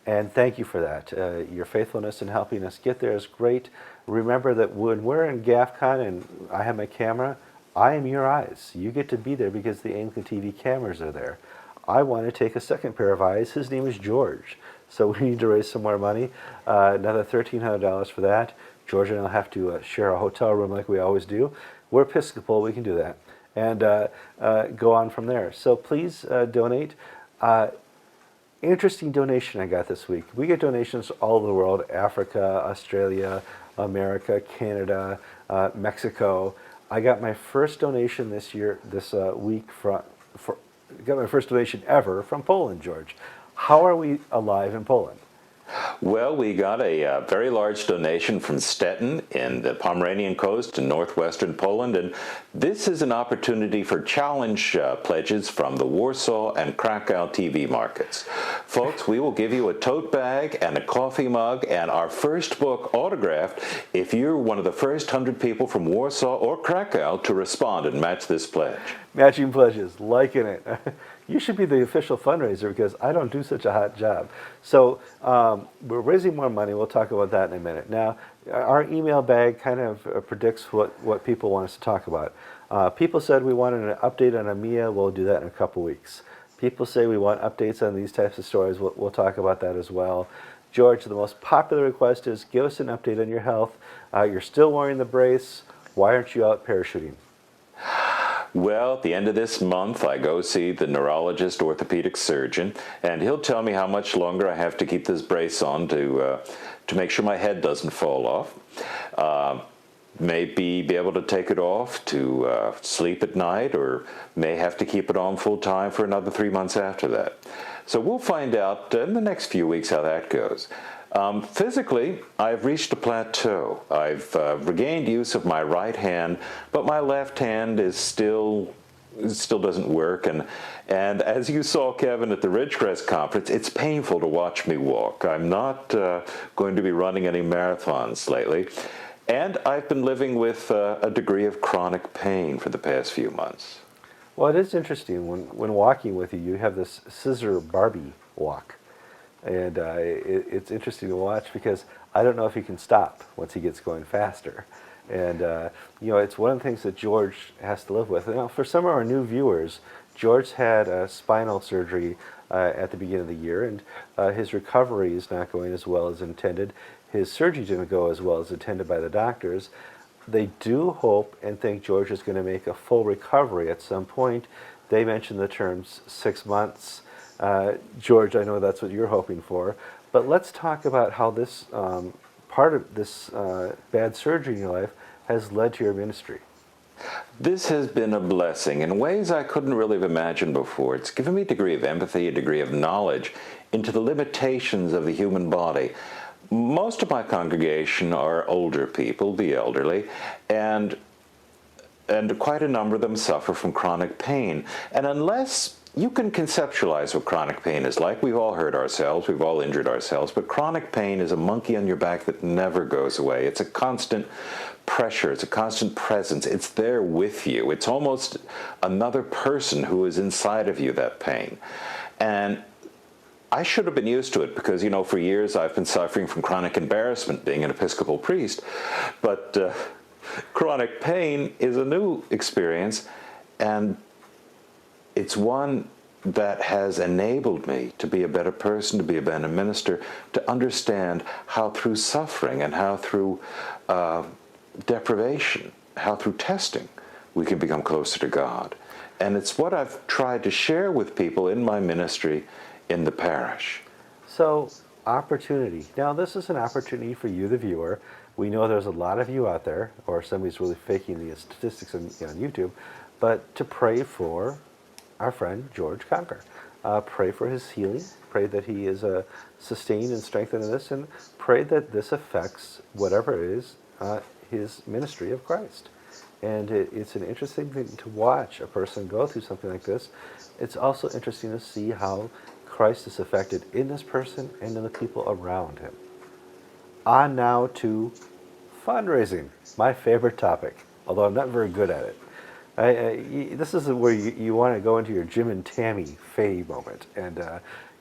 And thank you for that. Your faithfulness in helping us get there is great. Remember that when we're in GAFCON and I have my camera, I am your eyes. You get to be there because the AnglicanTV cameras are there. I want to take a second pair of eyes. His name is George. So we need to raise some more money. Another $1,300 for that. George and I'll have to share a hotel room like we always do. We're Episcopal, we can do that. And go on from there. So please donate. Interesting donation I got this week. We get donations all over the world: Africa, Australia, America, Canada, Mexico. I got my first donation this week got my first donation ever from Poland, George. How are we alive in Poland? Well, we got a very large donation from Stettin in the Pomeranian coast in northwestern Poland, and this is an opportunity for challenge pledges from the Warsaw and Krakow TV markets. Folks, we will give you a tote bag and a coffee mug and our first book autographed if you're one of the first 100 people from Warsaw or Krakow to respond and match this pledge. Matching pledges, liking it. You should be the official fundraiser because I don't do such a hot job. So we're raising more money. We'll talk about that in a minute. Now, our email bag kind of predicts what people want us to talk about. People said we wanted an update on EMEA. We'll do that in a couple weeks. People say we want updates on these types of stories. We'll talk about that as well. George, the most popular request is give us an update on your health. You're still wearing the brace. Why aren't you out parachuting? Well, at the end of this month, I go see the neurologist orthopedic surgeon, and he'll tell me how much longer I have to keep this brace on to make sure my head doesn't fall off. Maybe be able to take it off to sleep at night, or may have to keep it on full time for another 3 months after that. So we'll find out in the next few weeks how that goes. Physically, I've reached a plateau. I've regained use of my right hand, but my left hand is still doesn't work. And as you saw, Kevin, at the Ridgecrest conference, it's painful to watch me walk. I'm not going to be running any marathons lately. And I've been living with a degree of chronic pain for the past few months. Well, it is interesting. When walking with you, you have this scissor Barbie walk. And it's interesting to watch because I don't know if he can stop once he gets going faster. And, it's one of the things that George has to live with. Now, for some of our new viewers, George had a spinal surgery at the beginning of the year, and his recovery is not going as well as intended. His surgery didn't go as well as intended by the doctors. They do hope and think George is going to make a full recovery at some point. They mentioned the terms 6 months. George, I know that's what you're hoping for. But let's talk about how this part of this bad surgery in your life has led to your ministry. This has been a blessing in ways I couldn't really have imagined before. It's given me a degree of empathy, a degree of knowledge into the limitations of the human body. Most of my congregation are older people, the elderly, and quite a number of them suffer from chronic pain. And unless you can conceptualize what chronic pain is like, we've all hurt ourselves, we've all injured ourselves, but chronic pain is a monkey on your back that never goes away. It's a constant pressure, it's a constant presence, it's there with you. It's almost another person who is inside of you, that pain. And I should have been used to it because, for years I've been suffering from chronic embarrassment being an Episcopal priest. But chronic pain is a new experience, and it's one that has enabled me to be a better person, to be a better minister, to understand how through suffering and how through deprivation, how through testing, we can become closer to God. And it's what I've tried to share with people in my ministry in the parish. So, opportunity. Now, this is an opportunity for you, the viewer. We know there's a lot of you out there, or somebody's really faking the statistics on YouTube, but to pray for our friend George Conger. Pray for his healing. Pray that he is sustained and strengthened in this, and pray that this affects whatever it is, his ministry of Christ. And it's an interesting thing to watch a person go through something like this. It's also interesting to see how Christ is affected in this person and in the people around him. On now to fundraising, my favorite topic, although I'm not very good at it. This is where you want to go into your Jim and Tammy Faye moment and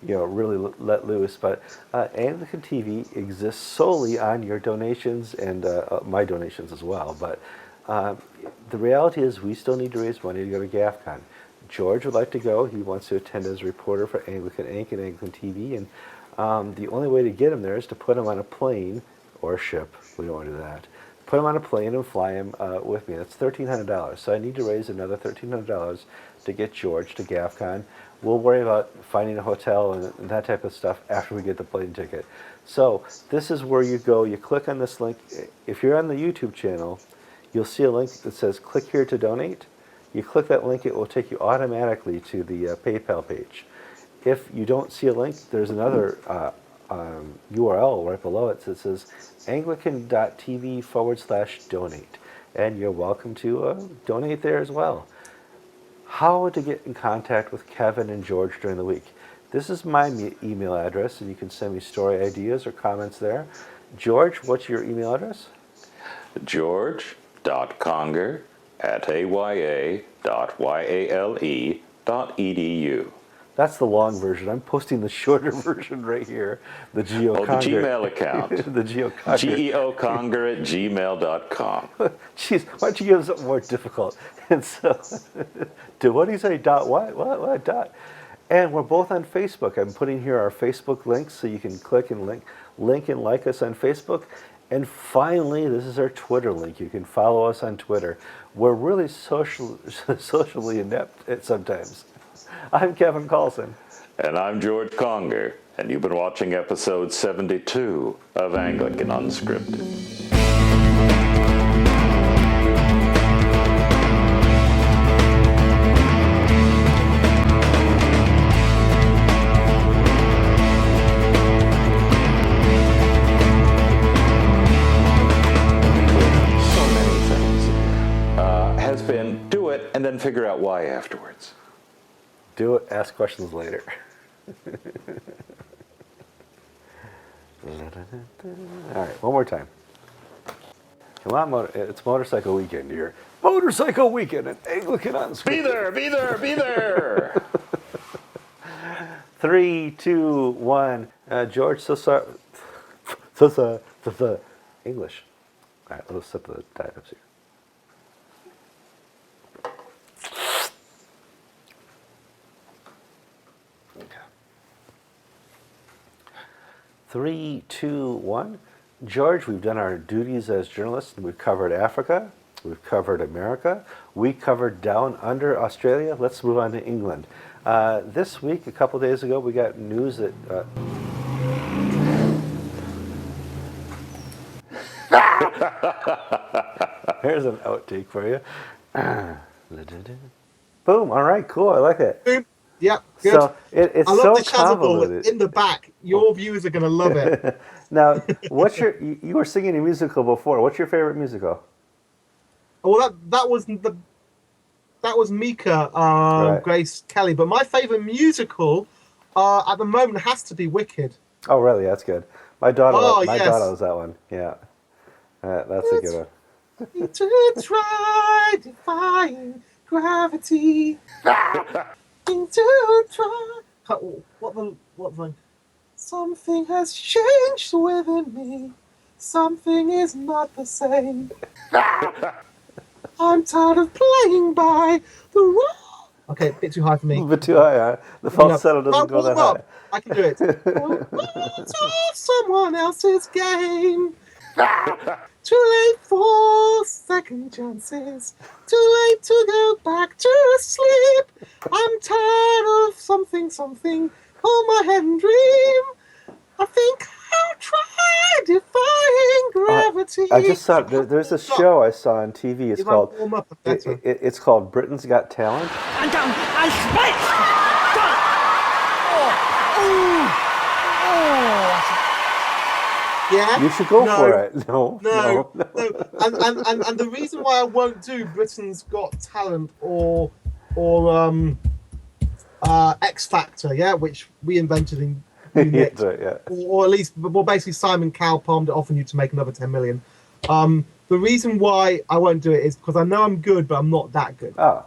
really let loose. But Anglican TV exists solely on your donations and my donations as well. But the reality is we still need to raise money to go to GAFCON. George would like to go. He wants to attend as a reporter for Anglican Inc. and Anglican TV. And the only way to get him there is to put him on a plane or a ship. We don't want to do that. Put him on a plane and fly him with me. That's $1,300. So I need to raise another $1,300 to get George to GAFCON. We'll worry about finding a hotel and that type of stuff after we get the plane ticket. So this is where you go. You click on this link. If you're on the YouTube channel, you'll see a link that says click here to donate. You click that link, it will take you automatically to the PayPal page. If you don't see a link, there's another URL right below it that says Anglican.tv/donate. And you're welcome to donate there as well. How to get in contact with Kevin and George during the week. This is my email address, and you can send me story ideas or comments there. George, what's your email address? george.conger@aya.yale.edu. That's the long version. I'm posting the shorter version right here. The Geo the Gmail account. The Geo Conger. geoconger@gmail.com. Jeez, why don't you give us something more difficult? And so, what do you say? Dot what? What? Dot. And we're both on Facebook. I'm putting here our Facebook links so you can click and link and like us on Facebook. And finally, this is our Twitter link. You can follow us on Twitter. We're really socially inept at sometimes. I'm Kevin Carlson. And I'm George Conger, and you've been watching episode 72 of Anglican Unscripted. Do it and then figure out why afterwards. Do it, ask questions later. All right, one more time. Come on, it's motorcycle weekend here. Motorcycle weekend at Anglican Unscripted. Be there, be there, be there. 3, 2, 1. George, so sorry. English. All right, a little sip of the Diet Pepsi. Okay. 3, 2, 1. George, we've done our duties as journalists. We've covered Africa. We've covered America. We covered down under Australia. Let's move on to England. This week, a couple days ago, we got news that... Here's an outtake for you. Boom. All right, cool. I like it. Boom. Yep, good. So it's I love so the chasuble convoluted. in the back. Your viewers are going to love it. Now, what's your... You were singing a musical before. What's your favorite musical? Well, that was Mika, Right. Grace Kelly. But my favorite musical at the moment has to be Wicked. Oh, really? That's good. My daughter Yes. loves that one. Yeah. That's a good one. To try defying gravity. To try. What the? Something has changed within me. Something is not the same. I'm tired of playing by the rules. Okay, a bit too high for me. A bit too high, huh? The falsetto doesn't go that high. I can do it. The rules of someone else's game. Too late for second chances. Too late to go back to sleep. I'm tired of something. Hold my head and dream. I think I'll try defying gravity. I just saw there's a show I saw on TV. It's called it's called Britain's Got Talent. Yeah. You should go for it. No. And the reason why I won't do Britain's Got Talent or X Factor, yeah, which we invented in Unix, Right, yeah. or at least, well, basically Simon Cowell palmed it off on you to make another 10 million. The reason why I won't do it is because I know I'm good, but I'm not that good. Oh,